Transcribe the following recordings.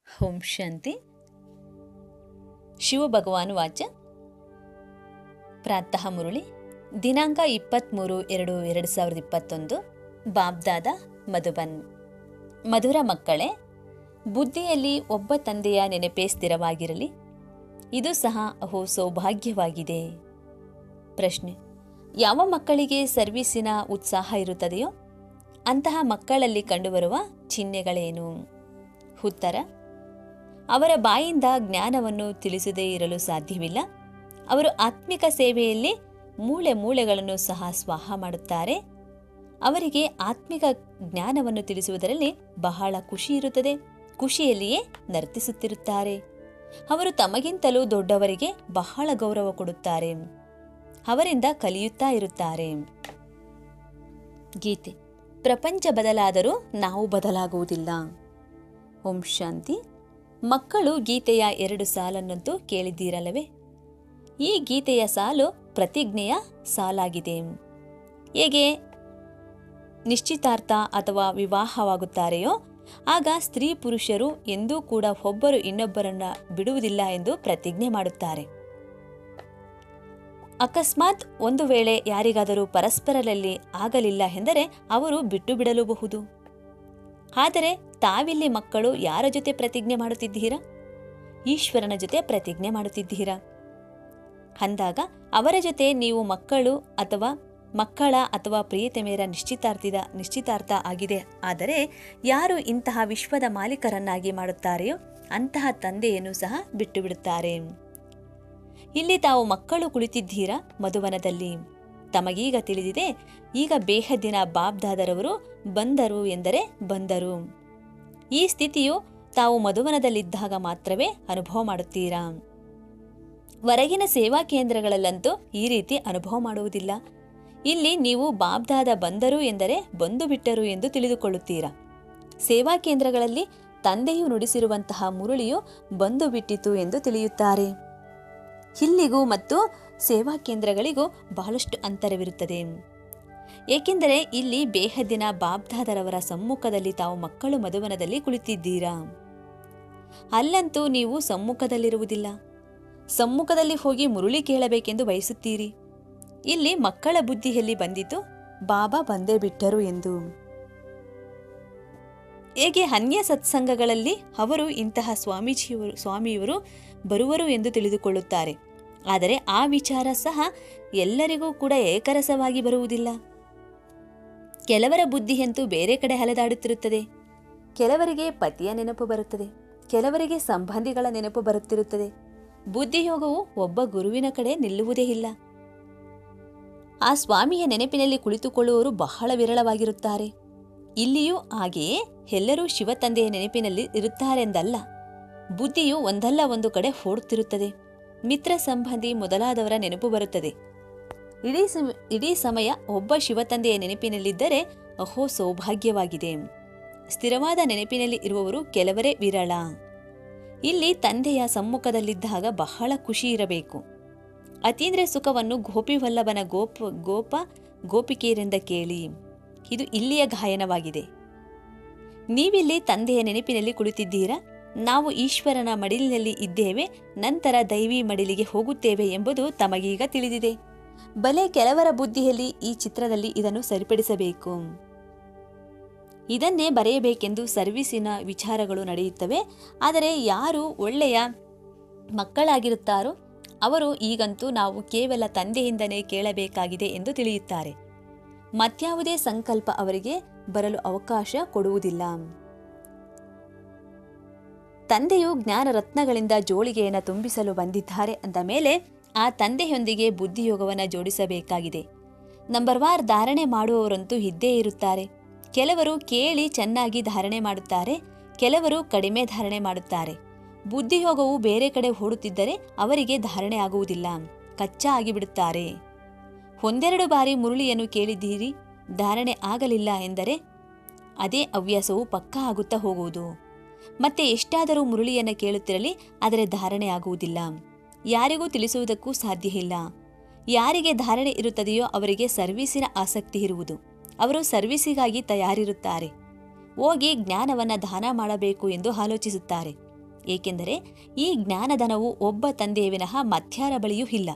ಓಂ ಶಾಂತಿ. ಶಿವಭಗವಾನುವಾಚ. ಪ್ರಾತಃ ಮುರುಳಿ ದಿನಾಂಕ 23/2/2021 ಬಾಬ್ದಾದ ಮಧುಬನ್. ಮಧುರ ಮಕ್ಕಳೇ, ಬುದ್ಧಿಯಲ್ಲಿ ಒಬ್ಬ ತಂದೆಯ ನೆನಪೇ ಸ್ಥಿರವಾಗಿರಲಿ. ಇದು ಸಹ ಅಹೋ ಸೌಭಾಗ್ಯವಾಗಿದೆ. ಪ್ರಶ್ನೆ: ಯಾವ ಮಕ್ಕಳಿಗೆ ಸರ್ವೀಸಿನ ಉತ್ಸಾಹ ಇರುತ್ತದೆಯೋ ಅಂತಹ ಮಕ್ಕಳಲ್ಲಿ ಕಂಡುಬರುವ ಚಿಹ್ನೆಗಳೇನು? ಉತ್ತರ: ಅವರ ಬಾಯಿಂದ ಜ್ಞಾನವನ್ನು ತಿಳಿಸದೇ ಇರಲು ಸಾಧ್ಯವಿಲ್ಲ. ಅವರು ಆತ್ಮಿಕ ಸೇವೆಯಲ್ಲಿ ಮೂಳೆ ಮೂಳೆಗಳನ್ನು ಸಹ ಸ್ವಾಹ ಮಾಡುತ್ತಾರೆ. ಅವರಿಗೆ ಆತ್ಮಿಕ ಜ್ಞಾನವನ್ನು ತಿಳಿಸುವುದರಲ್ಲಿ ಬಹಳ ಖುಷಿ ಇರುತ್ತದೆ. ಖುಷಿಯಲ್ಲಿಯೇ ನರ್ತಿಸುತ್ತಿರುತ್ತಾರೆ. ಅವರು ತಮಗಿಂತಲೂ ದೊಡ್ಡವರಿಗೆ ಬಹಳ ಗೌರವ ಕೊಡುತ್ತಾರೆ. ಅವರಿಂದ ಕಲಿಯುತ್ತಾ ಇರುತ್ತಾರೆ. ಗೀತೆ. ಪ್ರಪಂಚ ಬದಲಾದರೂ ನಾವು ಬದಲಾಗುವುದಿಲ್ಲ. ಓಂ ಶಾಂತಿ. ಮಕ್ಕಳು ಗೀತೆಯ 2 ಸಾಲನ್ನಂತೂ ಕೇಳಿದ್ದೀರಲ್ಲವೇ? ಈ ಗೀತೆಯ ಸಾಲು ಪ್ರತಿಜ್ಞೆಯ ಸಾಲಾಗಿದೆ. ಹೇಗೆ ನಿಶ್ಚಿತಾರ್ಥ ಅಥವಾ ವಿವಾಹವಾಗುತ್ತಾರೆಯೋ ಆಗ ಸ್ತ್ರೀ ಪುರುಷರು ಎಂದೂ ಕೂಡ ಒಬ್ಬರು ಇನ್ನೊಬ್ಬರನ್ನ ಬಿಡುವುದಿಲ್ಲ ಎಂದು ಪ್ರತಿಜ್ಞೆ ಮಾಡುತ್ತಾರೆ. ಅಕಸ್ಮಾತ್ ಒಂದು ವೇಳೆ ಯಾರಿಗಾದರೂ ಪರಸ್ಪರರಲ್ಲಿ ಆಗಲಿಲ್ಲ ಎಂದರೆ ಅವರು ಬಿಟ್ಟು ಬಿಡಲೂಬಹುದು. ಆದರೆ ತಾವಿಲ್ಲಿ ಮಕ್ಕಳು ಯಾರ ಜೊತೆ ಪ್ರತಿಜ್ಞೆ ಮಾಡುತ್ತಿದ್ದೀರಾ? ಈಶ್ವರನ ಜೊತೆ ಪ್ರತಿಜ್ಞೆ ಮಾಡುತ್ತಿದ್ದೀರಾ. ಅಂದಾಗ ಅವರ ಜೊತೆ ನೀವು ಮಕ್ಕಳ ಅಥವಾ ಪ್ರಿಯತಮೆಯರ ನಿಶ್ಚಿತಾರ್ಥ ಆಗಿದೆ. ಆದರೆ ಯಾರು ಇಂತಹ ವಿಶ್ವದ ಮಾಲೀಕರನ್ನಾಗಿ ಮಾಡುತ್ತಾರೆಯೋ ಅಂತಹ ತಂದೆಯನ್ನು ಸಹ ಬಿಟ್ಟು ಬಿಡುತ್ತಾರೆ. ಇಲ್ಲಿ ತಾವು ಮಕ್ಕಳು ಕುಳಿತಿದ್ದೀರಾ ಮಧುವನದಲ್ಲಿ. ತಮಗೀಗ ತಿಳಿದಿದೆ, ಈಗ ಬೇಹದ್ದಿನ ಬಾಬ್ದಾದರವರು ಬಂದರು ಎಂದರೆ ಬಂದರು. ಈ ಸ್ಥಿತಿಯು ತಾವು ಮಧುವನದಲ್ಲಿದ್ದಾಗ ಮಾತ್ರವೇ ಅನುಭವ ಮಾಡುತ್ತೀರಾ. ಹೊರಗಿನ ಸೇವಾ ಕೇಂದ್ರಗಳಲ್ಲಂತೂ ಈ ರೀತಿ ಅನುಭವ ಮಾಡುವುದಿಲ್ಲ. ಇಲ್ಲಿ ನೀವು ಬಾಬ್ದಾದ ಬಂದರು ಎಂದರೆ ಬಂದು ಬಿಟ್ಟರು ಎಂದು ತಿಳಿದುಕೊಳ್ಳುತ್ತೀರಾ. ಸೇವಾ ಕೇಂದ್ರಗಳಲ್ಲಿ ತಂದೆಯು ನುಡಿಸಿರುವಂತಹ ಮುರುಳಿಯು ಬಂದು ಬಿಟ್ಟಿತು ಎಂದು ತಿಳಿಯುತ್ತಾರೆ. ಇಲ್ಲಿಗೂ ಮತ್ತು ಸೇವಾ ಕೇಂದ್ರಗಳಿಗೂ ಬಹಳಷ್ಟು ಅಂತರವಿರುತ್ತದೆ. ಏಕೆಂದರೆ ಇಲ್ಲಿ ಬೇಹದ್ದಿನ ಬಾಬ್ದಾದರವರ ಸಮ್ಮುಖದಲ್ಲಿ ತಾವು ಮಕ್ಕಳು ಮಧುವನದಲ್ಲಿ ಕುಳಿತಿದ್ದೀರಾ. ಅಲ್ಲಂತೂ ನೀವು ಸಮ್ಮುಖದಲ್ಲಿರುವುದಿಲ್ಲ. ಸಮ್ಮುಖದಲ್ಲಿ ಹೋಗಿ ಮುರುಳಿ ಕೇಳಬೇಕೆಂದು ಬಯಸುತ್ತೀರಿ. ಇಲ್ಲಿ ಮಕ್ಕಳ ಬುದ್ಧಿಯಲ್ಲಿ ಬಂದಿತು ಬಾಬಾ ಬಂದೇ ಬಿಟ್ಟರು ಎಂದು. ಹೇಗೆ ಅನ್ಯ ಸತ್ಸಂಗಗಳಲ್ಲಿ ಅವರು ಇಂತಹ ಸ್ವಾಮಿಯವರು ಬರುವರು ಎಂದು ತಿಳಿದುಕೊಳ್ಳುತ್ತಾರೆ. ಆದರೆ ಆ ವಿಚಾರ ಸಹ ಎಲ್ಲರಿಗೂ ಕೂಡ ಏಕರಸವಾಗಿ ಬರುವುದಿಲ್ಲ. ಕೆಲವರ ಬುದ್ಧಿಯಂತೂ ಬೇರೆ ಕಡೆ ಅಲೆದಾಡುತ್ತಿರುತ್ತದೆ. ಕೆಲವರಿಗೆ ಪತಿಯ ನೆನಪು ಬರುತ್ತದೆ, ಕೆಲವರಿಗೆ ಸಂಬಂಧಿಗಳ ನೆನಪು ಬರುತ್ತಿರುತ್ತದೆ. ಬುದ್ಧಿಯೋಗವು ಒಬ್ಬ ಗುರುವಿನ ಕಡೆ ನಿಲ್ಲುವುದೇ ಇಲ್ಲ. ಆ ಸ್ವಾಮಿಯ ನೆನಪಿನಲ್ಲಿ ಕುಳಿತುಕೊಳ್ಳುವವರು ಬಹಳ ವಿರಳವಾಗಿರುತ್ತಾರೆ. ಇಲ್ಲಿಯೂ ಹಾಗೆಯೇ ಎಲ್ಲರೂ ಶಿವ ತಂದೆಯ ನೆನಪಿನಲ್ಲಿ ಇರುತ್ತಾರೆಂದಲ್ಲ. ಬುದ್ಧಿಯು ಒಂದಲ್ಲ ಒಂದು ಕಡೆ ಓಡುತ್ತಿರುತ್ತದೆ. ಮಿತ್ರ ಸಂಬಂಧಿ ಮೊದಲಾದವರ ನೆನಪು ಬರುತ್ತದೆ. ಇಡೀ ಸಮಯ ಒಬ್ಬ ಶಿವತಂದೆಯ ನೆನಪಿನಲ್ಲಿದ್ದರೆ ಅಹೋ ಸೌಭಾಗ್ಯವಾಗಿದೆ. ಸ್ಥಿರವಾದ ನೆನಪಿನಲ್ಲಿ ಇರುವವರು ಕೆಲವರೇ ವಿರಳ. ಇಲ್ಲಿ ತಂದೆಯ ಸಮ್ಮುಖದಲ್ಲಿದ್ದಾಗ ಬಹಳ ಖುಷಿ ಇರಬೇಕು. ಅತೀಂದ್ರ ಸುಖವನ್ನು ಗೋಪಿವಲ್ಲಭನ ಗೋಪಿಕೆಯರಿಂದ ಕೇಳಿ. ಇದು ಇಲ್ಲಿಯ ಗಾಯನವಾಗಿದೆ. ನೀವಿಲ್ಲಿ ತಂದೆಯ ನೆನಪಿನಲ್ಲಿ ಕುಳಿತಿದ್ದೀರಾ. ನಾವು ಈಶ್ವರನ ಮಡಿಲಿನಲ್ಲಿ ಇದ್ದೇವೆ, ನಂತರ ದೈವಿ ಮಡಿಲಿಗೆ ಹೋಗುತ್ತೇವೆ ಎಂಬುದು ತಮಗೀಗ ತಿಳಿದಿದೆ. ಬಲೆ ಕೆಲವರ ಬುದ್ಧಿಯಲ್ಲಿ ಈ ಚಿತ್ರದಲ್ಲಿ ಇದನ್ನು ಸರಿಪಡಿಸಬೇಕು. ಇದನ್ನೇ ಬರೆಯಬೇಕೆಂದು ಸರ್ವೀಸಿನ ವಿಚಾರಗಳು ನಡೆಯುತ್ತವೆ. ಆದರೆ ಯಾರು ಒಳ್ಳೆಯ ಮಕ್ಕಳಾಗಿರುತ್ತಾರೋ ಅವರು ಈಗಂತೂ ನಾವು ಕೇವಲ ತಂದೆಯಿಂದನೇ ಕೇಳಬೇಕಾಗಿದೆ ಎಂದು ತಿಳಿಯುತ್ತಾರೆ. ಮತ್ಯಾವುದೇ ಸಂಕಲ್ಪ ಅವರಿಗೆ ಬರಲು ಅವಕಾಶ ಕೊಡುವುದಿಲ್ಲ. ತಂದೆಯು ಜ್ಞಾನ ರತ್ನಗಳಿಂದ ಜೋಳಿಗೆಯನ್ನು ತುಂಬಿಸಲು ಬಂದಿದ್ದಾರೆ ಅಂದ ಮೇಲೆ ಆ ತಂದೆಯೊಂದಿಗೆ ಬುದ್ಧಿಯೋಗವನ್ನು ಜೋಡಿಸಬೇಕಾಗಿದೆ. ನಂಬರ್ ವಾರ್ ಧಾರಣೆ ಮಾಡುವವರಂತೂ ಇದ್ದೇ ಇರುತ್ತಾರೆ. ಕೆಲವರು ಕೇಳಿ ಚೆನ್ನಾಗಿ ಧಾರಣೆ ಮಾಡುತ್ತಾರೆ, ಕೆಲವರು ಕಡಿಮೆ ಧಾರಣೆ ಮಾಡುತ್ತಾರೆ. ಬುದ್ಧಿಯೋಗವು ಬೇರೆ ಕಡೆ ಓಡುತ್ತಿದ್ದರೆ ಅವರಿಗೆ ಧಾರಣೆ ಆಗುವುದಿಲ್ಲ, ಕಚ್ಚಾ ಆಗಿಬಿಡುತ್ತಾರೆ. ಒಂದೆರಡು ಬಾರಿ ಮುರುಳಿಯನ್ನು ಕೇಳಿದ್ದೀರಿ, ಧಾರಣೆ ಆಗಲಿಲ್ಲ ಎಂದರೆ ಅದೇ ಹವ್ಯಾಸವು ಪಕ್ಕಾ ಆಗುತ್ತಾ ಹೋಗುವುದು. ಮತ್ತೆ ಎಷ್ಟಾದರೂ ಮುರುಳಿಯನ್ನು ಕೇಳುತ್ತಿರಲಿ, ಆದರೆ ಧಾರಣೆ ಆಗುವುದಿಲ್ಲ. ಯಾರಿಗೂ ತಿಳಿಸುವುದಕ್ಕೂ ಸಾಧ್ಯ ಇಲ್ಲ. ಯಾರಿಗೆ ಧಾರಣೆ ಇರುತ್ತದೆಯೋ ಅವರಿಗೆ ಸರ್ವೀಸಿನ ಆಸಕ್ತಿ ಇರುವುದು. ಅವರು ಸರ್ವೀಸಿಗಾಗಿ ತಯಾರಿರುತ್ತಾರೆ. ಹೋಗಿ ಜ್ಞಾನವನ್ನು ದಾನ ಮಾಡಬೇಕು ಎಂದು ಆಲೋಚಿಸುತ್ತಾರೆ. ಏಕೆಂದರೆ ಈ ಜ್ಞಾನಧನವು ಒಬ್ಬ ತಂದೆಯ ವಿನಃ ಮತ್ಯಾರ ಬಳಿಯೂ ಇಲ್ಲ.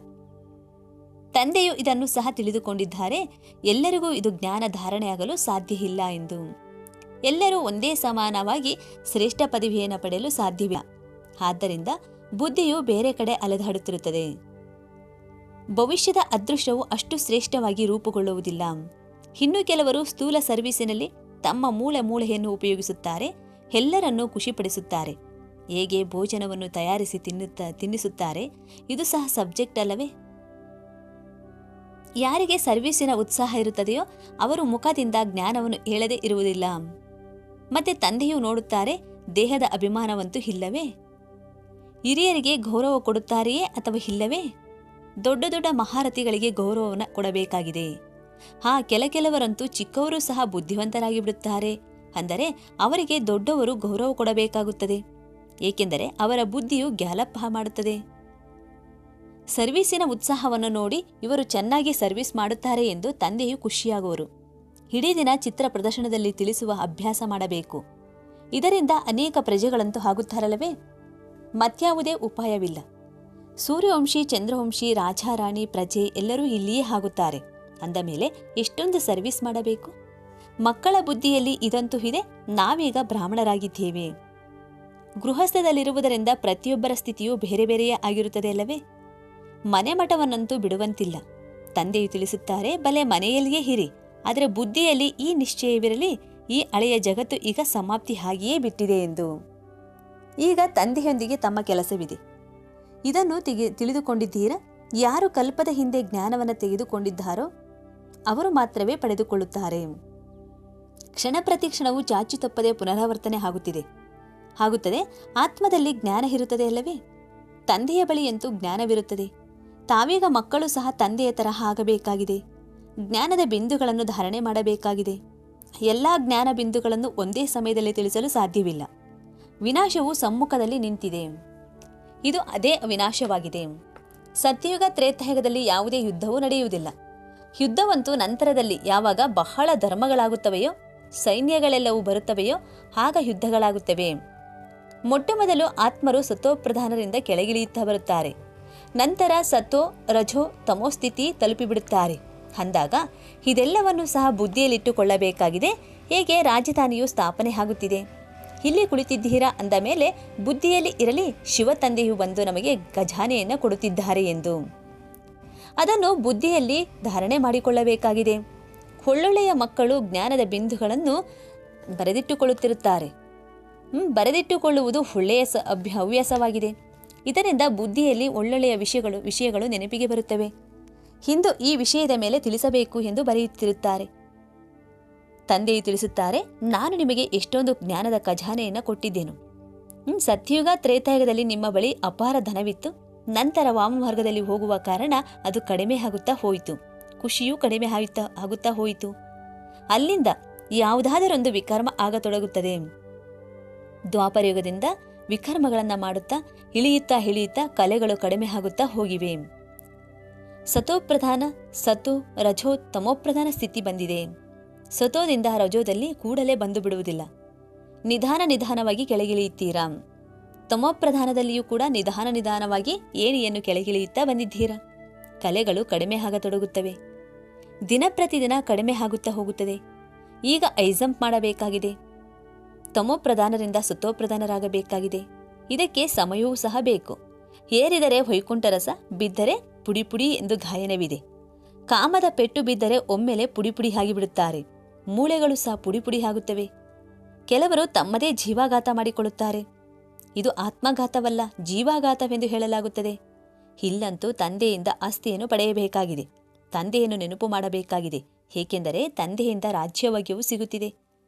ತಂದೆಯು ಇದನ್ನು ಸಹ ತಿಳಿದುಕೊಂಡಿದ್ದಾರೆ. ಎಲ್ಲರಿಗೂ ಇದು ಜ್ಞಾನ ಧಾರಣೆಯಾಗಲು ಸಾಧ್ಯ ಇಲ್ಲ ಎಂದು. ಎಲ್ಲರೂ ಒಂದೇ ಸಮಾನವಾಗಿ ಶ್ರೇಷ್ಠ ಪದವಿಯನ್ನು ಪಡೆಯಲು ಸಾಧ್ಯವಿಲ್ಲ. ಆದ್ದರಿಂದ ಬುದ್ಧಿಯು ಬೇರೆ ಕಡೆ ಅಲೆದಾಡುತ್ತಿರುತ್ತದೆ. ಭವಿಷ್ಯದ ಅದೃಷ್ಟವು ಅಷ್ಟು ಶ್ರೇಷ್ಠವಾಗಿ ರೂಪುಗೊಳ್ಳುವುದಿಲ್ಲ. ಇನ್ನು ಕೆಲವರು ಸ್ಥೂಲ ಸರ್ವೀಸಿನಲ್ಲಿ ತಮ್ಮ ಮೂಳೆಯನ್ನು ಉಪಯೋಗಿಸುತ್ತಾರೆ. ಎಲ್ಲರನ್ನೂ ಖುಷಿಪಡಿಸುತ್ತಾರೆ. ಹೇಗೆ ಭೋಜನವನ್ನು ತಯಾರಿಸಿ ತಿನ್ನಿಸುತ್ತಾರೆ. ಇದು ಸಹ ಸಬ್ಜೆಕ್ಟ್ ಅಲ್ಲವೇ? ಯಾರಿಗೆ ಸರ್ವೀಸಿನ ಉತ್ಸಾಹ ಇರುತ್ತದೆಯೋ ಅವರು ಮುಖದಿಂದ ಜ್ಞಾನವನ್ನು ಹೇಳದೇ ಇರುವುದಿಲ್ಲ. ಮತ್ತೆ ತಂದೆಯು ನೋಡುತ್ತಾರೆ, ದೇಹದ ಅಭಿಮಾನವಂತೂ ಇಲ್ಲವೇ? ಹಿರಿಯರಿಗೆ ಗೌರವ ಕೊಡುತ್ತಾರೆಯೇ ಅಥವಾ ಇಲ್ಲವೇ? ದೊಡ್ಡ ದೊಡ್ಡ ಮಹಾರಥಿಗಳಿಗೆ ಗೌರವವನ್ನು ಕೊಡಬೇಕಾಗಿದೆ. ಕೆಲವರಂತೂ ಚಿಕ್ಕವರು ಸಹ ಬುದ್ಧಿವಂತರಾಗಿ ಬಿಡುತ್ತಾರೆ. ಅಂದರೆ ಅವರಿಗೆ ದೊಡ್ಡವರು ಗೌರವ ಕೊಡಬೇಕಾಗುತ್ತದೆ. ಏಕೆಂದರೆ ಅವರ ಬುದ್ಧಿಯು ಗ್ಯಾಲಪ್ ಮಾಡುತ್ತದೆ. ಸರ್ವೀಸಿನ ಉತ್ಸಾಹವನ್ನು ನೋಡಿ ಇವರು ಚೆನ್ನಾಗಿ ಸರ್ವೀಸ್ ಮಾಡುತ್ತಾರೆ ಎಂದು ತಂದೆಯು ಖುಷಿಯಾಗುವರು. ಇಡೀ ದಿನ ಚಿತ್ರ ಪ್ರದರ್ಶನದಲ್ಲಿ ತಿಳಿಸುವ ಅಭ್ಯಾಸ ಮಾಡಬೇಕು. ಇದರಿಂದ ಅನೇಕ ಪ್ರಜೆಗಳಂತೂ ಆಗುತ್ತಾರಲ್ಲವೇ? ಮತ್ಯಾವುದೇ ಉಪಾಯವಿಲ್ಲ. ಸೂರ್ಯವಂಶಿ, ಚಂದ್ರವಂಶಿ, ರಾಜಾರಾಣಿ, ಪ್ರಜೆ ಎಲ್ಲರೂ ಇಲ್ಲಿಯೇ ಆಗುತ್ತಾರೆ. ಅಂದ ಮೇಲೆ ಎಷ್ಟೊಂದು ಸರ್ವೀಸ್ ಮಾಡಬೇಕು? ಮಕ್ಕಳ ಬುದ್ಧಿಯಲ್ಲಿ ಇದಂತೂ ಇದೆ. ನಾವೀಗ ಬ್ರಾಹ್ಮಣರಾಗಿದ್ದೇವೆ. ಗೃಹಸ್ಥದಲ್ಲಿರುವುದರಿಂದ ಪ್ರತಿಯೊಬ್ಬರ ಸ್ಥಿತಿಯೂ ಬೇರೆ ಬೇರೆಯೇ ಆಗಿರುತ್ತದೆ ಅಲ್ಲವೇ? ಮನೆ ಮಠವನ್ನಂತೂ ಬಿಡುವಂತಿಲ್ಲ. ತಂದೆಯು ತಿಳಿಸುತ್ತಾರೆ, ಬಲೆ ಮನೆಯಲ್ಲಿಯೇ ಇರಿ, ಆದರೆ ಬುದ್ಧಿಯಲ್ಲಿ ಈ ನಿಶ್ಚಯವಿರಲಿ, ಈ ಹಳೆಯ ಜಗತ್ತು ಈಗ ಸಮಾಪ್ತಿ ಆಗಿಯೇ ಬಿಟ್ಟಿದೆ ಎಂದು. ಈಗ ತಂದೆಯೊಂದಿಗೆ ತಮ್ಮ ಕೆಲಸವಿದೆ. ಇದನ್ನು ತಿಳಿದುಕೊಂಡಿದ್ದೀರಾ? ಯಾರು ಕಲ್ಪದ ಹಿಂದೆ ಜ್ಞಾನವನ್ನು ತೆಗೆದುಕೊಂಡಿದ್ದಾರೋ ಅವರು ಮಾತ್ರವೇ ಪಡೆದುಕೊಳ್ಳುತ್ತಾರೆ. ಕ್ಷಣ ಪ್ರತಿ ಕ್ಷಣವೂ ಚಾಚು ತಪ್ಪದೆ ಪುನರಾವರ್ತನೆ ಆಗುತ್ತದೆ. ಆತ್ಮದಲ್ಲಿ ಜ್ಞಾನ ಇರುತ್ತದೆ ಅಲ್ಲವೇ? ತಂದೆಯ ಬಳಿಯಂತೂ ಜ್ಞಾನವಿರುತ್ತದೆ. ತಾವೀಗ ಮಕ್ಕಳು ಸಹ ತಂದೆಯ ತರಹ ಆಗಬೇಕಾಗಿದೆ. ಜ್ಞಾನದ ಬಿಂದುಗಳನ್ನು ಧಾರಣೆ ಮಾಡಬೇಕಾಗಿದೆ. ಎಲ್ಲ ಜ್ಞಾನ ಬಿಂದುಗಳನ್ನು ಒಂದೇ ಸಮಯದಲ್ಲಿ ತಿಳಿಸಲು ಸಾಧ್ಯವಿಲ್ಲ. ವಿನಾಶವು ಸಮ್ಮುಖದಲ್ಲಿ ನಿಂತಿದೆ. ಇದು ಅದೇ ವಿನಾಶವಾಗಿದೆ. ಸತ್ಯಯುಗ ತ್ರೇತಾಯುಗದಲ್ಲಿ ಯಾವುದೇ ಯುದ್ಧವೂ ನಡೆಯುವುದಿಲ್ಲ. ಯುದ್ಧವಂತೂ ನಂತರದಲ್ಲಿ ಯಾವಾಗ ಬಹಳ ಧರ್ಮಗಳಾಗುತ್ತವೆಯೋ, ಸೈನ್ಯಗಳೆಲ್ಲವೂ ಬರುತ್ತವೆಯೋ ಆಗ ಯುದ್ಧಗಳಾಗುತ್ತವೆ. ಮೊಟ್ಟಮೊದಲು ಆತ್ಮರು ಸತೋಪ್ರಧಾನರಿಂದ ಕೆಳಗಿಳಿಯುತ್ತಾ ಬರುತ್ತಾರೆ. ನಂತರ ಸತೋ ರಜೋ ತಮೋ ಸ್ಥಿತಿ ತಲುಪಿಬಿಡುತ್ತಾರೆ. ಅಂದಾಗ ಇದೆಲ್ಲವನ್ನು ಸಹ ಬುದ್ಧಿಯಲ್ಲಿಟ್ಟುಕೊಳ್ಳಬೇಕಾಗಿದೆ. ಹೇಗೆ ರಾಜಧಾನಿಯು ಸ್ಥಾಪನೆ ಆಗುತ್ತಿದೆ, ಇಲ್ಲಿ ಕುಳಿತಿದ್ದೀರಾ ಅಂದ ಮೇಲೆ ಬುದ್ಧಿಯಲ್ಲಿ ಇರಲಿ, ಶಿವ ತಂದೆಯು ಬಂದು ನಮಗೆ ಖಜಾನೆಯನ್ನು ಕೊಡುತ್ತಿದ್ದಾರೆ ಎಂದು. ಅದನ್ನು ಬುದ್ಧಿಯಲ್ಲಿ ಧಾರಣೆ ಮಾಡಿಕೊಳ್ಳಬೇಕಾಗಿದೆ. ಒಳ್ಳೊಳ್ಳೆಯ ಮಕ್ಕಳು ಜ್ಞಾನದ ಬಿಂದುಗಳನ್ನು ಬರೆದಿಟ್ಟುಕೊಳ್ಳುತ್ತಿರುತ್ತಾರೆ. ಬರೆದಿಟ್ಟುಕೊಳ್ಳುವುದು ಒಳ್ಳೆಯ ಹವ್ಯಾಸವಾಗಿದೆ. ಇದರಿಂದ ಬುದ್ಧಿಯಲ್ಲಿ ಒಳ್ಳೊಳ್ಳೆಯ ವಿಷಯಗಳು ನೆನಪಿಗೆ ಬರುತ್ತವೆ. ಇಂದು ಈ ವಿಷಯದ ಮೇಲೆ ತಿಳಿಸಬೇಕು ಎಂದು ಬರೆಯುತ್ತಿರುತ್ತಾರೆ. ತಂದೆಯು ತಿಳಿಸುತ್ತಾರೆ, ನಾನು ನಿಮಗೆ ಎಷ್ಟೊಂದು ಜ್ಞಾನದ ಖಜಾನೆಯನ್ನು ಕೊಟ್ಟಿದ್ದೇನು. ಸತ್ಯಯುಗ ತ್ರೇತಾಯುಗದಲ್ಲಿ ನಿಮ್ಮ ಬಳಿ ಅಪಾರ ಧನವಿತ್ತು. ನಂತರ ವಾಮಮಾರ್ಗದಲ್ಲಿ ಹೋಗುವ ಕಾರಣ ಅದು ಕಡಿಮೆ ಆಗುತ್ತಾ ಹೋಯಿತು. ಖುಷಿಯೂ ಕಡಿಮೆ ಆಗುತ್ತಾ ಹೋಯಿತು. ಅಲ್ಲಿಂದ ಯಾವುದಾದರೊಂದು ವಿಕರ್ಮ ಆಗತೊಡಗುತ್ತದೆ. ದ್ವಾಪರಯುಗದಿಂದ ವಿಕರ್ಮಗಳನ್ನು ಮಾಡುತ್ತಾ ಇಳಿಯುತ್ತಾ ಕಲೆಗಳು ಕಡಿಮೆ ಆಗುತ್ತಾ ಹೋಗಿವೆ. ಸತೋಪ್ರಧಾನ, ಸತೋ ರಜೋ ತಮೋಪ್ರಧಾನ ಸ್ಥಿತಿ ಬಂದಿದೆ. ಸತೋದಿಂದ ರಜೋದಲ್ಲಿ ಕೂಡಲೇ ಬಂದು ಬಿಡುವುದಿಲ್ಲ. ನಿಧಾನವಾಗಿ ಕೆಳಗಿಳಿಯುತ್ತೀರಾ. ತಮೋಪ್ರಧಾನದಲ್ಲಿಯೂ ಕೂಡ ನಿಧಾನವಾಗಿ ಏಣಿಯನ್ನು ಕೆಳಗಿಳಿಯುತ್ತಾ ಬಂದಿದ್ದೀರಾ. ಕಲೆಗಳು ಕಡಿಮೆ ಆಗತೊಡಗುತ್ತವೆ. ದಿನಪ್ರತಿದಿನ ಕಡಿಮೆ ಆಗುತ್ತಾ ಹೋಗುತ್ತದೆ. ಈಗ ಐಜಂಪ್ ಮಾಡಬೇಕಾಗಿದೆ. ತಮೋಪ್ರಧಾನರಿಂದ ಸತೋಪ್ರಧಾನರಾಗಬೇಕಾಗಿದೆ. ಇದಕ್ಕೆ ಸಮಯವೂ ಸಹ ಬೇಕು. ಏರಿದರೆ ವೈಕುಂಠರಸ, ಬಿದ್ದರೆ ಪುಡಿ ಎಂದು ಗಾಯನವಿದೆ. ಕಾಮದ ಪೆಟ್ಟು ಬಿದ್ದರೆ ಒಮ್ಮೆಲೆ ಪುಡಿ ಆಗಿಬಿಡುತ್ತಾರೆ. ಮೂಳೆಗಳು ಸಹ ಪುಡಿ ಆಗುತ್ತವೆ. ಕೆಲವರು ತಮ್ಮದೇ ಜೀವಾಘಾತ ಮಾಡಿಕೊಳ್ಳುತ್ತಾರೆ. ಇದು ಆತ್ಮಘಾತವಲ್ಲ, ಜೀವಾಘಾತವೆಂದು ಹೇಳಲಾಗುತ್ತದೆ. ಇಲ್ಲಂತೂ ತಂದೆಯಿಂದ ಆಸ್ತಿಯನ್ನು ಪಡೆಯಬೇಕಾಗಿದೆ. ತಂದೆಯನ್ನು ನೆನಪು ಮಾಡಬೇಕಾಗಿದೆ. ಏಕೆಂದರೆ ತಂದೆಯಿಂದ ರಾಜ್ಯವಾಗ್ಯವೂ ಸಿಗುತ್ತಿದೆ.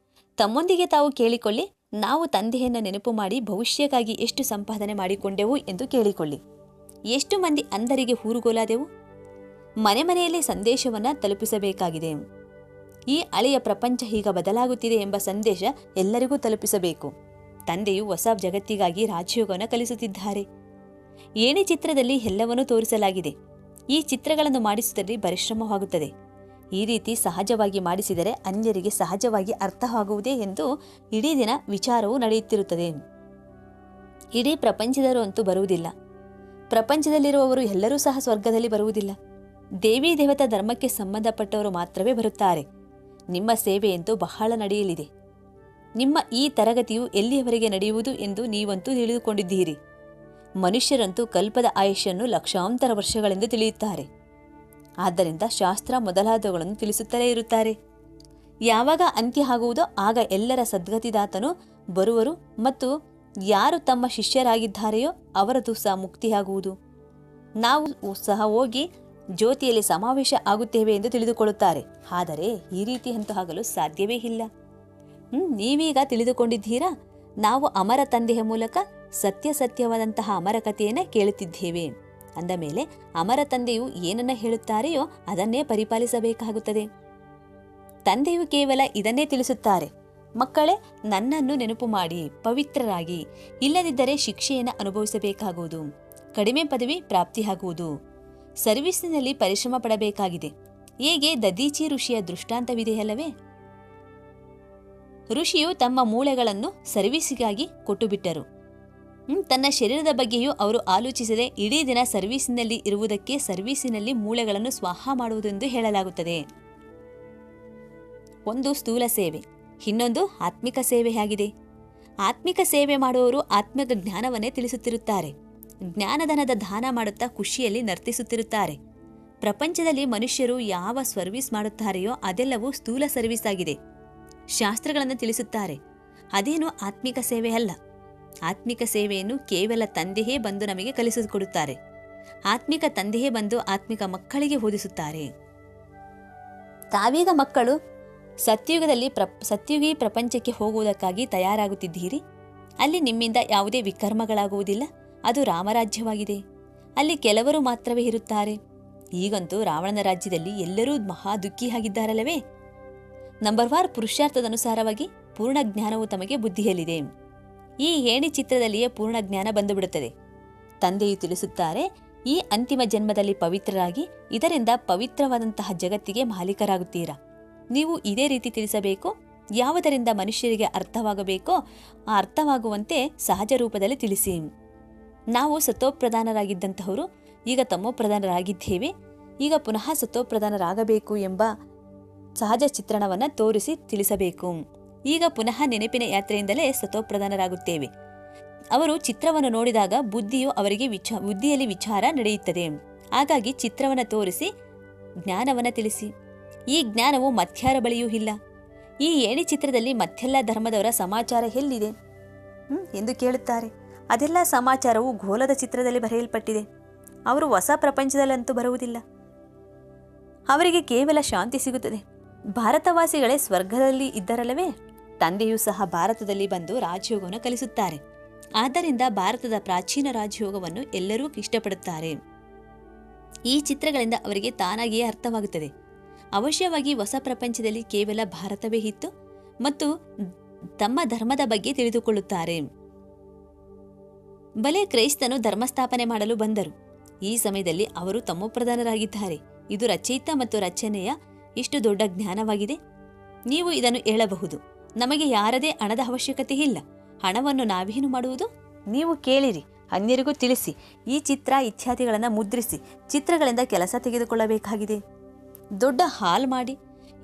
ತಮ್ಮೊಂದಿಗೆ ತಾವು ಕೇಳಿಕೊಳ್ಳಿ, ನಾವು ತಂದೆಯನ್ನು ನೆನಪು ಮಾಡಿ ಭವಿಷ್ಯಕ್ಕಾಗಿ ಎಷ್ಟು ಸಂಪಾದನೆ ಮಾಡಿಕೊಂಡೆವು ಎಂದು ಕೇಳಿಕೊಳ್ಳಿ. ಎಷ್ಟು ಮಂದಿ ಅಂಧರಿಗೆ ಊರುಗೋಲಾದೆವು? ಮನೆಯಲ್ಲಿ ಸಂದೇಶವನ್ನು ತಲುಪಿಸಬೇಕಾಗಿದೆ. ಈ ಹಳೆಯ ಪ್ರಪಂಚ ಈಗ ಬದಲಾಗುತ್ತಿದೆ ಎಂಬ ಸಂದೇಶ ಎಲ್ಲರಿಗೂ ತಲುಪಿಸಬೇಕು. ತಂದೆಯು ಹೊಸ ಜಗತ್ತಿಗಾಗಿ ರಾಜಯೋಗವನ್ನು ಕಲಿಸುತ್ತಿದ್ದಾರೆ. ಏಣಿ ಚಿತ್ರದಲ್ಲಿ ಎಲ್ಲವನ್ನೂ ತೋರಿಸಲಾಗಿದೆ. ಈ ಚಿತ್ರಗಳನ್ನು ಮಾಡಿಸುವುದರಲ್ಲಿ ಪರಿಶ್ರಮವಾಗುತ್ತದೆ. ಈ ರೀತಿ ಸಹಜವಾಗಿ ಮಾಡಿಸಿದರೆ ಅನ್ಯರಿಗೆ ಸಹಜವಾಗಿ ಅರ್ಥವಾಗುವುದೇ ಎಂದು ಇಡೀ ದಿನ ವಿಚಾರವೂ ನಡೆಯುತ್ತಿರುತ್ತದೆ. ಇಡೀ ಪ್ರಪಂಚದವರು ಅಂತೂ ಬರುವುದಿಲ್ಲ. ಪ್ರಪಂಚದಲ್ಲಿರುವವರು ಎಲ್ಲರೂ ಸಹ ಸ್ವರ್ಗದಲ್ಲಿ ಬರುವುದಿಲ್ಲ. ದೇವಿ ದೇವತಾ ಧರ್ಮಕ್ಕೆ ಸಂಬಂಧಪಟ್ಟವರು ಮಾತ್ರವೇ ಬರುತ್ತಾರೆ. ನಿಮ್ಮ ಸೇವೆಯಂತೂ ಬಹಳ ನಡೆಯಲಿದೆ. ನಿಮ್ಮ ಈ ತರಗತಿಯು ಎಲ್ಲಿಯವರೆಗೆ ನಡೆಯುವುದು ಎಂದು ನೀವಂತೂ ತಿಳಿದುಕೊಂಡಿದ್ದೀರಿ. ಮನುಷ್ಯರಂತೂ ಕಲ್ಪದ ಆಯುಷ್ಯನ್ನು ಲಕ್ಷಾಂತರ ವರ್ಷಗಳೆಂದು ತಿಳಿಯುತ್ತಾರೆ. ಆದ್ದರಿಂದ ಶಾಸ್ತ್ರ ಮೊದಲಾದವುಗಳನ್ನು ತಿಳಿಸುತ್ತಲೇ ಇರುತ್ತಾರೆ. ಯಾವಾಗ ಅಂತ್ಯ ಆಗುವುದೋ ಆಗ ಎಲ್ಲರ ಸದ್ಗತಿದಾತನು ಬರುವರು ಮತ್ತು ಯಾರು ತಮ್ಮ ಶಿಷ್ಯರಾಗಿದ್ದಾರೆಯೋ ಅವರದು ಸಹ ಮುಕ್ತಿಯಾಗುವುದು. ನಾವು ಸಹ ಹೋಗಿ ಜ್ಯೋತಿಯಲ್ಲಿ ಸಮಾವೇಶ ಆಗುತ್ತೇವೆ ಎಂದು ತಿಳಿದುಕೊಳ್ಳುತ್ತಾರೆ. ಆದರೆ ಈ ರೀತಿ ಅಂತೂ ಆಗಲು ಸಾಧ್ಯವೇ ಇಲ್ಲ. ನೀವೀಗ ತಿಳಿದುಕೊಂಡಿದ್ದೀರಾ? ನಾವು ಅಮರ ತಂದೆಯ ಮೂಲಕ ಸತ್ಯವಾದಂತಹ ಅಮರ ಕಥೆಯನ್ನ ಕೇಳುತ್ತಿದ್ದೇವೆ. ಅಂದ ಮೇಲೆ ಅಮರ ತಂದೆಯು ಏನನ್ನ ಹೇಳುತ್ತಾರೆಯೋ ಅದನ್ನೇ ಪರಿಪಾಲಿಸಬೇಕಾಗುತ್ತದೆ. ತಂದೆಯು ಕೇವಲ ಇದನ್ನೇ ತಿಳಿಸುತ್ತಾರೆ, ಮಕ್ಕಳೇ, ನನ್ನನ್ನು ನೆನಪು ಮಾಡಿ ಪವಿತ್ರರಾಗಿ, ಇಲ್ಲದಿದ್ದರೆ ಶಿಕ್ಷೆಯನ್ನು ಅನುಭವಿಸಬೇಕಾಗುವುದು, ಕಡಿಮೆ ಪದವಿ ಪ್ರಾಪ್ತಿಯಾಗುವುದು, ಸರ್ವಿಸ್ನಲ್ಲಿ ಪರಿಶ್ರಮ ಪಡಬೇಕಾಗಿದೆ. ಹೇಗೆ ದದೀಚಿ ಋಷಿಯ ದೃಷ್ಟಾಂತವಿದೆಯಲ್ಲವೇ? ಋಷಿಯು ತಮ್ಮ ಮೂಳೆಗಳನ್ನು ಸರ್ವೀಸಿಗಾಗಿ ಕೊಟ್ಟುಬಿಟ್ಟರು. ತನ್ನ ಶರೀರದ ಬಗ್ಗೆಯೂ ಅವರು ಆಲೋಚಿಸದೆ ಇಡೀ ದಿನ ಸರ್ವೀಸಿನಲ್ಲಿ ಇರುವುದಕ್ಕೆ ಸರ್ವೀಸಿನಲ್ಲಿ ಮೂಳೆಗಳನ್ನು ಸ್ವಾಹ ಮಾಡುವುದೆಂದು ಹೇಳಲಾಗುತ್ತದೆ. ಒಂದು ಸ್ಥೂಲ ಸೇವೆ, ಇನ್ನೊಂದು ಆತ್ಮಿಕ ಸೇವೆಯಾಗಿದೆ. ಆತ್ಮಿಕ ಸೇವೆ ಮಾಡುವವರು ಆತ್ಮಿಕ ಜ್ಞಾನವನ್ನೇ ತಿಳಿಸುತ್ತಿರುತ್ತಾರೆ. ಜ್ಞಾನಧನದ ದಾನ ಮಾಡುತ್ತಾ ಖುಷಿಯಲ್ಲಿ ನರ್ತಿಸುತ್ತಿರುತ್ತಾರೆ. ಪ್ರಪಂಚದಲ್ಲಿ ಮನುಷ್ಯರು ಯಾವ ಸರ್ವಿಸ್ ಮಾಡುತ್ತಾರೆಯೋ ಅದೆಲ್ಲವೂ ಸ್ಥೂಲ ಸರ್ವಿಸ್ ಆಗಿದೆ. ಶಾಸ್ತ್ರಗಳನ್ನು ತಿಳಿಸುತ್ತಾರೆ. ಅದೇನು ಆತ್ಮಿಕ ಸೇವೆ ಅಲ್ಲ. ಆತ್ಮಿಕ ಸೇವೆಯನ್ನು ಕೇವಲ ತಂದೆಯೇ ಬಂದು ನಮಗೆ ಕಲಿಸಿಕೊಡುತ್ತಾರೆ. ಆತ್ಮಿಕ ತಂದೆಯೇ ಬಂದು ಆತ್ಮಿಕ ಮಕ್ಕಳಿಗೆ ಓದಿಸುತ್ತಾರೆ. ತಾವೀಗ ಮಕ್ಕಳು ಸತ್ಯುಗಿ ಪ್ರಪಂಚಕ್ಕೆ ಹೋಗುವುದಕ್ಕಾಗಿ ತಯಾರಾಗುತ್ತಿದ್ದೀರಿ. ಅಲ್ಲಿ ನಿಮ್ಮಿಂದ ಯಾವುದೇ ವಿಕರ್ಮಗಳಾಗುವುದಿಲ್ಲ. ಅದು ರಾಮರಾಜ್ಯವಾಗಿದೆ. ಅಲ್ಲಿ ಕೆಲವರು ಮಾತ್ರವೇ ಇರುತ್ತಾರೆ. ಈಗಂತೂ ರಾವಣನ ರಾಜ್ಯದಲ್ಲಿ ಎಲ್ಲರೂ ಮಹಾ ದುಃಖಿಯಾಗಿದ್ದಾರಲ್ಲವೇ? ನಂಬರ್ 1 ಪುರುಷಾರ್ಥದನುಸಾರವಾಗಿ ಪೂರ್ಣ ಜ್ಞಾನವು ತಮಗೆ ಬುದ್ಧಿಯಲ್ಲಿದೆ. ಈ ಏಣಿ ಚಿತ್ರದಲ್ಲಿಯೇ ಪೂರ್ಣ ಜ್ಞಾನ ಬಂದುಬಿಡುತ್ತದೆ. ತಂದೆಯು ತಿಳಿಸುತ್ತಾರೆ, ಈ ಅಂತಿಮ ಜನ್ಮದಲ್ಲಿ ಪವಿತ್ರರಾಗಿ ಇದರಿಂದ ಪವಿತ್ರವಾದಂತಹ ಜಗತ್ತಿಗೆ ಮಾಲೀಕರಾಗುತ್ತೀರಾ. ನೀವು ಇದೇ ರೀತಿ ತಿಳಿಸಬೇಕು. ಯಾವುದರಿಂದ ಮನುಷ್ಯರಿಗೆ ಅರ್ಥವಾಗಬೇಕೋ ಆ ಅರ್ಥವಾಗುವಂತೆ ಸಹಜ ರೂಪದಲ್ಲಿ ತಿಳಿಸಿ. ನಾವು ಸತೋಪ್ರಧಾನರಾಗಿದ್ದಂತಹವರು ಈಗ ತಮೋಪ್ರಧಾನರಾಗಿದ್ದೇವೆ. ಈಗ ಪುನಃ ಸತೋಪ್ರಧಾನರಾಗಬೇಕು ಎಂಬ ಸಹಜ ಚಿತ್ರಣವನ್ನು ತೋರಿಸಿ ತಿಳಿಸಬೇಕು. ಈಗ ಪುನಃ ನೆನಪಿನ ಯಾತ್ರೆಯಿಂದಲೇ ಸತೋಪ್ರಧಾನರಾಗುತ್ತೇವೆ. ಅವರು ಚಿತ್ರವನ್ನು ನೋಡಿದಾಗ ಬುದ್ಧಿಯಲ್ಲಿ ವಿಚಾರ ನಡೆಯುತ್ತದೆ. ಹಾಗಾಗಿ ಚಿತ್ರವನ್ನು ತೋರಿಸಿ ಜ್ಞಾನವನ್ನು ತಿಳಿಸಿ. ಈ ಜ್ಞಾನವು ಮತ್ಯಾರ ಬಳಿಯೂ ಇಲ್ಲ. ಈ ಏಣಿ ಚಿತ್ರದಲ್ಲಿ ಮತ್ತೆಲ್ಲ ಧರ್ಮದವರ ಸಮಾಚಾರ ಎಲ್ಲಿದೆ ಎಂದು ಕೇಳುತ್ತಾರೆ. ಅದೆಲ್ಲ ಸಮಾಚಾರವು ಗೋಲದ ಚಿತ್ರದಲ್ಲಿ ಬರೆಯಲ್ಪಟ್ಟಿದೆ. ಅವರು ಹೊಸ ಪ್ರಪಂಚದಲ್ಲಂತೂ ಬರುವುದಿಲ್ಲ. ಅವರಿಗೆ ಕೇವಲ ಶಾಂತಿ ಸಿಗುತ್ತದೆ. ಭಾರತವಾಸಿಗಳೇ ಸ್ವರ್ಗದಲ್ಲಿ ಇದ್ದರಲ್ಲವೇ? ತಂದೆಯೂ ಸಹ ಭಾರತದಲ್ಲಿ ಬಂದು ರಾಜಯೋಗವನ್ನು ಕಲಿಸುತ್ತಾರೆ. ಆದ್ದರಿಂದ ಭಾರತದ ಪ್ರಾಚೀನ ರಾಜಯೋಗವನ್ನು ಎಲ್ಲರೂ ಇಷ್ಟಪಡುತ್ತಾರೆ. ಈ ಚಿತ್ರಗಳಿಂದ ಅವರಿಗೆ ತಾನಾಗಿಯೇ ಅರ್ಥವಾಗುತ್ತದೆ. ಅವಶ್ಯವಾಗಿ ಹೊಸ ಪ್ರಪಂಚದಲ್ಲಿ ಕೇವಲ ಭಾರತವೇ ಇತ್ತು ಮತ್ತು ತಮ್ಮ ಧರ್ಮದ ಬಗ್ಗೆ ತಿಳಿದುಕೊಳ್ಳುತ್ತಾರೆ. ಬಲೆ ಕ್ರೈಸ್ತನು ಧರ್ಮಸ್ಥಾಪನೆ ಮಾಡಲು ಬಂದರು. ಈ ಸಮಯದಲ್ಲಿ ಅವರು ತಮೋಪ್ರಧಾನರಾಗಿದ್ದಾರೆ. ಇದು ರಚಯಿತ ಮತ್ತು ರಚನೆಯ ಇಷ್ಟು ದೊಡ್ಡ ಜ್ಞಾನವಾಗಿದೆ. ನೀವು ಇದನ್ನು ಹೇಳಬಹುದು, ನಮಗೆ ಯಾರದೇ ಹಣದ ಅವಶ್ಯಕತೆ ಇಲ್ಲ. ಹಣವನ್ನು ನಾವೇನು ಮಾಡುವುದು? ನೀವು ಕೇಳಿರಿ, ಅನ್ಯರಿಗೂ ತಿಳಿಸಿ. ಈ ಚಿತ್ರ ಇತ್ಯಾದಿಗಳನ್ನು ಮುದ್ರಿಸಿ ಚಿತ್ರಗಳಿಂದ ಕೆಲಸ ತೆಗೆದುಕೊಳ್ಳಬೇಕಾಗಿದೆ. ದೊಡ್ಡ ಹಾಲ್ ಮಾಡಿ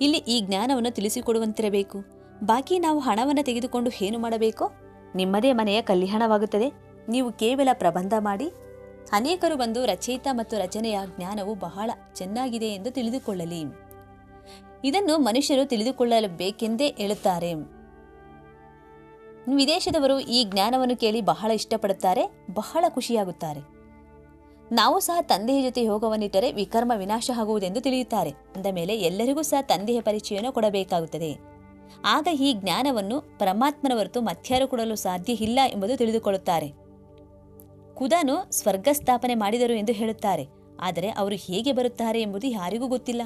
ಇಲ್ಲಿ ಈ ಜ್ಞಾನವನ್ನು ತಿಳಿಸಿಕೊಡುವಂತಿರಬೇಕು. ಬಾಕಿ ನಾವು ಹಣವನ್ನು ತೆಗೆದುಕೊಂಡು ಏನು ಮಾಡಬೇಕೋ? ನಿಮ್ಮದೇ ಮನೆಯ ಕಲ್ಯಾಣವಾಗುತ್ತದೆ. ನೀವು ಕೇವಲ ಪ್ರಬಂಧ ಮಾಡಿ ಅನೇಕರು ಬಂದು ರಚಯಿತ ಮತ್ತು ರಚನೆಯ ಜ್ಞಾನವು ಬಹಳ ಚೆನ್ನಾಗಿದೆ ಎಂದು ತಿಳಿದುಕೊಳ್ಳಲಿ. ಇದನ್ನು ಮನುಷ್ಯರು ತಿಳಿದುಕೊಳ್ಳಬೇಕೆಂದೇ ಹೇಳುತ್ತಾರೆ. ವಿದೇಶದವರು ಈ ಜ್ಞಾನವನ್ನು ಕೇಳಿ ಬಹಳ ಇಷ್ಟಪಡುತ್ತಾರೆ, ಬಹಳ ಖುಷಿಯಾಗುತ್ತಾರೆ. ನಾವು ಸಹ ತಂದೆಯ ಜೊತೆ ಯೋಗವನ್ನಿಟ್ಟರೆ ವಿಕರ್ಮ ವಿನಾಶ ಆಗುವುದೆಂದು ತಿಳಿಯುತ್ತಾರೆ. ಅಂದ ಮೇಲೆ ಎಲ್ಲರಿಗೂ ಸಹ ತಂದೆಯ ಪರಿಚಯವನ್ನು ಕೊಡಬೇಕಾಗುತ್ತದೆ. ಆಗ ಈ ಜ್ಞಾನವನ್ನು ಪರಮಾತ್ಮನ ಹೊರತು ಮತ್ಯಾರು ಕೊಡಲು ಸಾಧ್ಯ ಇಲ್ಲ ಎಂಬುದು ತಿಳಿದುಕೊಳ್ಳುತ್ತಾರೆ. ಖುದಾನು ಸ್ವರ್ಗ ಸ್ಥಾಪನೆ ಮಾಡಿದರು ಎಂದು ಹೇಳುತ್ತಾರೆ. ಆದರೆ ಅವರು ಹೇಗೆ ಬರುತ್ತಾರೆ ಎಂಬುದು ಯಾರಿಗೂ ಗೊತ್ತಿಲ್ಲ.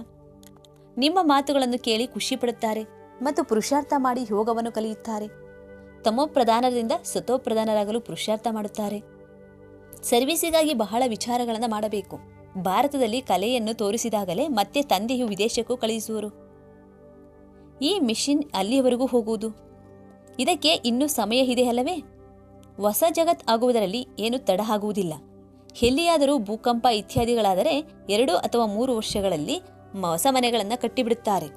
ನಿಮ್ಮ ಮಾತುಗಳನ್ನು ಕೇಳಿ ಖುಷಿ ಪಡುತ್ತಾರೆ ಮತ್ತು ಪುರುಷಾರ್ಥ ಮಾಡಿ ಯೋಗವನ್ನು ಕಲಿಯುತ್ತಾರೆ. ತಮೋಪ್ರಧಾನದಿಂದ ಸತೋಪ್ರಧಾನರಾಗಲು ಪುರುಷಾರ್ಥ ಮಾಡುತ್ತಾರೆ. ಸರ್ವೀಸಿಗಾಗಿ ಬಹಳ ವಿಚಾರಗಳನ್ನು ಮಾಡಬೇಕು. ಭಾರತದಲ್ಲಿ ಕಲೆಯನ್ನು ತೋರಿಸಿದಾಗಲೇ ಮತ್ತೆ ತಂದೆಯು ವಿದೇಶಕ್ಕೂ ಕಳುಹಿಸುವರು. ಈ ಮಿಷನ್ ಅಲ್ಲಿಯವರೆಗೂ ಹೋಗುವುದು. ಇದಕ್ಕೆ ಇನ್ನೂ ಸಮಯ ಇದೆ ಅಲ್ಲವೇ? ಹೊಸ ಜಗತ್ ಆಗುವುದರಲ್ಲಿ ಏನು ತಡ ಆಗುವುದಿಲ್ಲ. ಎಲ್ಲಿಯಾದರೂ ಭೂಕಂಪ ಇತ್ಯಾದಿಗಳಾದರೆ 2 ಅಥವಾ 3 ವರ್ಷಗಳಲ್ಲಿ ಹೊಸ ಮನೆಗಳನ್ನು ಕಟ್ಟಿಬಿಡುತ್ತಾರೆ.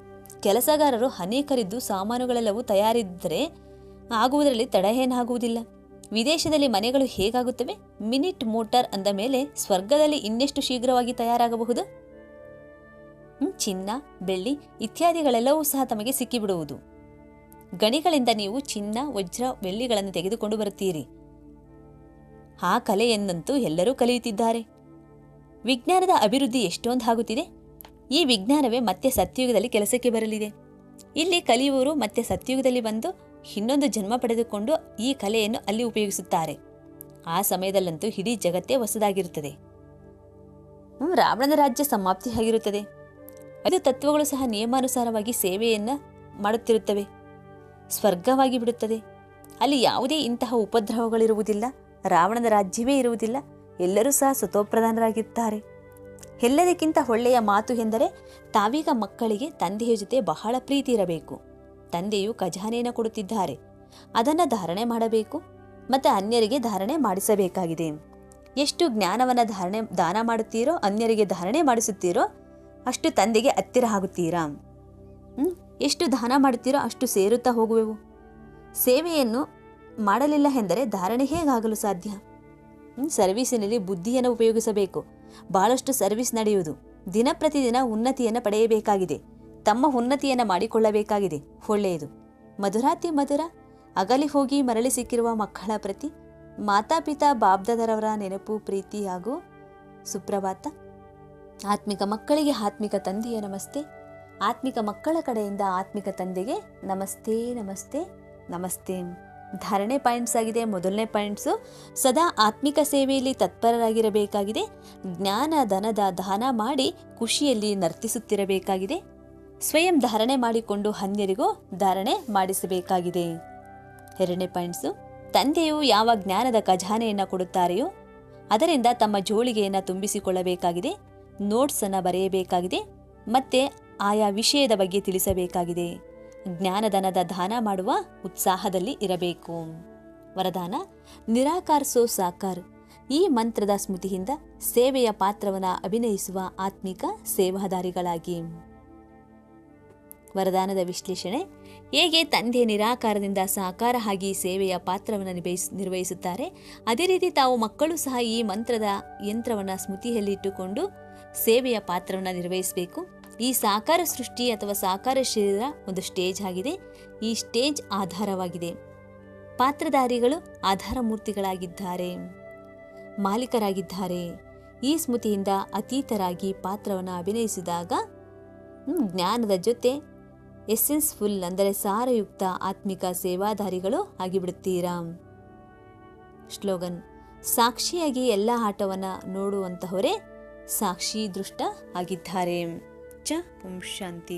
ಕೆಲಸಗಾರರು ಅನೇಕರಿದ್ದು ಸಾಮಾನುಗಳೆಲ್ಲವೂ ತಯಾರಿದ್ದರೆ ಆಗುವುದರಲ್ಲಿ ತಡ ಏನಾಗುವುದಿಲ್ಲ. ವಿದೇಶದಲ್ಲಿ ಮನೆಗಳು ಹೇಗಾಗುತ್ತವೆ? ಮಿನಿಟ್ ಮೋಟಾರ್ ಅಂದ ಮೇಲೆ ಸ್ವರ್ಗದಲ್ಲಿ ಇನ್ನೆಷ್ಟು ಶೀಘ್ರವಾಗಿ ತಯಾರಾಗಬಹುದು? ಚಿನ್ನ, ಬೆಳ್ಳಿ ಇತ್ಯಾದಿಗಳೆಲ್ಲವೂ ಸಹ ತಮಗೆ ಸಿಕ್ಕಿಬಿಡುವುದು. ಗಣಿಗಳಿಂದ ನೀವು ಚಿನ್ನ, ವಜ್ರ, ಬೆಳ್ಳಿಗಳನ್ನು ತೆಗೆದುಕೊಂಡು ಬರುತ್ತೀರಿ. ಆ ಕಲೆಯನ್ನಂತೂ ಎಲ್ಲರೂ ಕಲಿಯುತ್ತಿದ್ದಾರೆ. ವಿಜ್ಞಾನದ ಅಭಿವೃದ್ಧಿ ಎಷ್ಟೊಂದಾಗುತ್ತಿದೆ. ಈ ವಿಜ್ಞಾನವೇ ಮತ್ತೆ ಸತ್ಯಯುಗದಲ್ಲಿ ಕೆಲಸಕ್ಕೆ ಬರಲಿದೆ. ಇಲ್ಲಿ ಕಲಿಯುವವರು ಮತ್ತೆ ಸತ್ಯಯುಗದಲ್ಲಿ ಬಂದು ಇನ್ನೊಂದು ಜನ್ಮ ಪಡೆದುಕೊಂಡು ಈ ಕಲೆಯನ್ನು ಅಲ್ಲಿ ಉಪಯೋಗಿಸುತ್ತಾರೆ. ಆ ಸಮಯದಲ್ಲಂತೂ ಇಡೀ ಜಗತ್ತೇ ಹೊಸದಾಗಿರುತ್ತದೆ. ರಾವಣನ ರಾಜ್ಯ ಸಮಾಪ್ತಿ ಆಗಿರುತ್ತದೆ. 5 ತತ್ವಗಳು ಸಹ ನಿಯಮಾನುಸಾರವಾಗಿ ಸೇವೆಯನ್ನ ಮಾಡುತ್ತಿರುತ್ತವೆ. ಸ್ವರ್ಗವಾಗಿ ಬಿಡುತ್ತದೆ. ಅಲ್ಲಿ ಯಾವುದೇ ಇಂತಹ ಉಪದ್ರವಗಳಿರುವುದಿಲ್ಲ. ರಾವಣನ ರಾಜ್ಯವೇ ಇರುವುದಿಲ್ಲ. ಎಲ್ಲರೂ ಸಹ ಸ್ವತೋಪ್ರಧಾನರಾಗಿರ್ತಾರೆ. ಎಲ್ಲದಕ್ಕಿಂತ ಒಳ್ಳೆಯ ಮಾತು ಎಂದರೆ ತಾವೀಗ ಮಕ್ಕಳಿಗೆ ತಂದೆಯ ಜೊತೆ ಬಹಳ ಪ್ರೀತಿ ಇರಬೇಕು. ತಂದೆಯು ಖಜಾನೆಯನ್ನು ಕೊಡುತ್ತಿದ್ದಾರೆ, ಅದನ್ನು ಧಾರಣೆ ಮಾಡಬೇಕು ಮತ್ತು ಅನ್ಯರಿಗೆ ಧಾರಣೆ ಮಾಡಿಸಬೇಕಾಗಿದೆ. ಎಷ್ಟು ಜ್ಞಾನವನ್ನು ದಾನ ಮಾಡುತ್ತೀರೋ, ಅನ್ಯರಿಗೆ ಧಾರಣೆ ಮಾಡಿಸುತ್ತೀರೋ ಅಷ್ಟು ತಂದೆಗೆ ಹತ್ತಿರ ಆಗುತ್ತೀರಾ. ಎಷ್ಟು ದಾನ ಮಾಡುತ್ತೀರೋ ಅಷ್ಟು ಸೇರುತ್ತಾ ಹೋಗುವೆವು. ಸೇವೆಯನ್ನು ಮಾಡಲಿಲ್ಲ ಎಂದರೆ ಧಾರಣೆ ಹೇಗಾಗಲು ಸಾಧ್ಯ? ಸರ್ವೀಸಿನಲ್ಲಿ ಬುದ್ಧಿಯನ್ನು ಉಪಯೋಗಿಸಬೇಕು. ಬಹಳಷ್ಟು ಸರ್ವಿಸ್ ನಡೆಯುವುದು. ದಿನ ಪ್ರತಿದಿನ ಉನ್ನತಿಯನ್ನು ಪಡೆಯಬೇಕಾಗಿದೆ. ತಮ್ಮ ಉನ್ನತಿಯನ್ನು ಮಾಡಿಕೊಳ್ಳಬೇಕಾಗಿದೆ. ಒಳ್ಳೆಯದು. ಮಧುರಾತಿ ಮಧುರ ಅಗಲಿ ಹೋಗಿ ಮರಳಿ ಸಿಕ್ಕಿರುವ ಮಕ್ಕಳ ಪ್ರತಿ ಮಾತಾಪಿತಾ ಬಾಬ್ದಾದರವರ ನೆನಪು, ಪ್ರೀತಿ ಹಾಗೂ ಸುಪ್ರಭಾತ. ಆತ್ಮಿಕ ಮಕ್ಕಳಿಗೆ ಆತ್ಮಿಕ ತಂದೆಯ ನಮಸ್ತೆ. ಆತ್ಮಿಕ ಮಕ್ಕಳ ಕಡೆಯಿಂದ ಆತ್ಮಿಕ ತಂದೆಗೆ ನಮಸ್ತೆ ನಮಸ್ತೆ ನಮಸ್ತೆ. ಧಾರಣೆ ಪಾಯಿಂಟ್ಸ್ ಆಗಿದೆ. ಮೊದಲನೇ ಪಾಯಿಂಟ್ಸು, ಸದಾ ಆತ್ಮಿಕ ಸೇವೆಯಲ್ಲಿ ತತ್ಪರರಾಗಿರಬೇಕಾಗಿದೆ. ಜ್ಞಾನ ಧನದ ದಾನ ಮಾಡಿ ಖುಷಿಯಲ್ಲಿ ನರ್ತಿಸುತ್ತಿರಬೇಕಾಗಿದೆ. ಸ್ವಯಂ ಧಾರಣೆ ಮಾಡಿಕೊಂಡು ಅನ್ಯರಿಗೂ ಧಾರಣೆ ಮಾಡಿಸಬೇಕಾಗಿದೆ. 2ನೇ ಪಾಯಿಂಟ್ಸು, ತಂದೆಯು ಯಾವ ಜ್ಞಾನದ ಖಜಾನೆಯನ್ನು ಕೊಡುತ್ತಾರೆಯೋ ಅದರಿಂದ ತಮ್ಮ ಜೋಳಿಗೆಯನ್ನು ತುಂಬಿಸಿಕೊಳ್ಳಬೇಕಾಗಿದೆ. ನೋಟ್ಸನ್ನು ಬರೆಯಬೇಕಾಗಿದೆ ಮತ್ತೆ ಆಯಾ ವಿಷಯದ ಬಗ್ಗೆ ತಿಳಿಸಬೇಕಾಗಿದೆ. ಜ್ಞಾನಧನದ ದಾನ ಮಾಡುವ ಉತ್ಸಾಹದಲ್ಲಿ ಇರಬೇಕು. ವರದಾನ, ನಿರಾಕಾರಿಸೋ ಸಾಕಾರ. ಈ ಮಂತ್ರದ ಸ್ಮೃತಿಯಿಂದ ಸೇವೆಯ ಪಾತ್ರವನ್ನು ಅಭಿನಯಿಸುವ ಆತ್ಮಿಕ ಸೇವಾದಾರಿಗಳಾಗಿ. ವರದಾನದ ವಿಶ್ಲೇಷಣೆ. ಹೇಗೆ ತಂದೆ ನಿರಾಕಾರದಿಂದ ಸಾಕಾರ ಆಗಿ ಸೇವೆಯ ಪಾತ್ರವನ್ನು ನಿರ್ವಹಿಸುತ್ತಾರೆ, ಅದೇ ರೀತಿ ತಾವು ಮಕ್ಕಳು ಸಹ ಈ ಮಂತ್ರದ ಯಂತ್ರವನ್ನು ಸ್ಮೃತಿಯಲ್ಲಿಟ್ಟುಕೊಂಡು ಸೇವೆಯ ಪಾತ್ರವನ್ನು ನಿರ್ವಹಿಸಬೇಕು. ಈ ಸಾಕಾರ ಸೃಷ್ಟಿ ಅಥವಾ ಸಾಕಾರ ಶರೀರ ಒಂದು ಸ್ಟೇಜ್ ಆಗಿದೆ. ಈ ಸ್ಟೇಜ್ ಆಧಾರವಾಗಿದೆ. ಪಾತ್ರಧಾರಿಗಳು ಆಧಾರ ಮೂರ್ತಿಗಳಾಗಿದ್ದಾರೆ, ಮಾಲೀಕರಾಗಿದ್ದಾರೆ. ಈ ಸ್ಮೃತಿಯಿಂದ ಅತೀತರಾಗಿ ಪಾತ್ರವನ್ನು ಅಭಿನಯಿಸಿದಾಗ ಜ್ಞಾನದ ಜೊತೆ ಎಸೆನ್ಸ್ಫುಲ್ ಅಂದರೆ ಸಾರಯುಕ್ತ ಆತ್ಮಿಕ ಸೇವಾದಾರಿಗಳು ಆಗಿಬಿಡುತ್ತೀರಾ. ಸ್ಲೋಗನ್, ಸಾಕ್ಷಿಯಾಗಿ ಎಲ್ಲ ಆಟವನ್ನು ನೋಡುವಂತಹವರೇ ಸಾಕ್ಷಿ ದೃಷ್ಟ ಆಗಿದ್ದಾರೆ. ಓಂ ಶಾಂತಿ.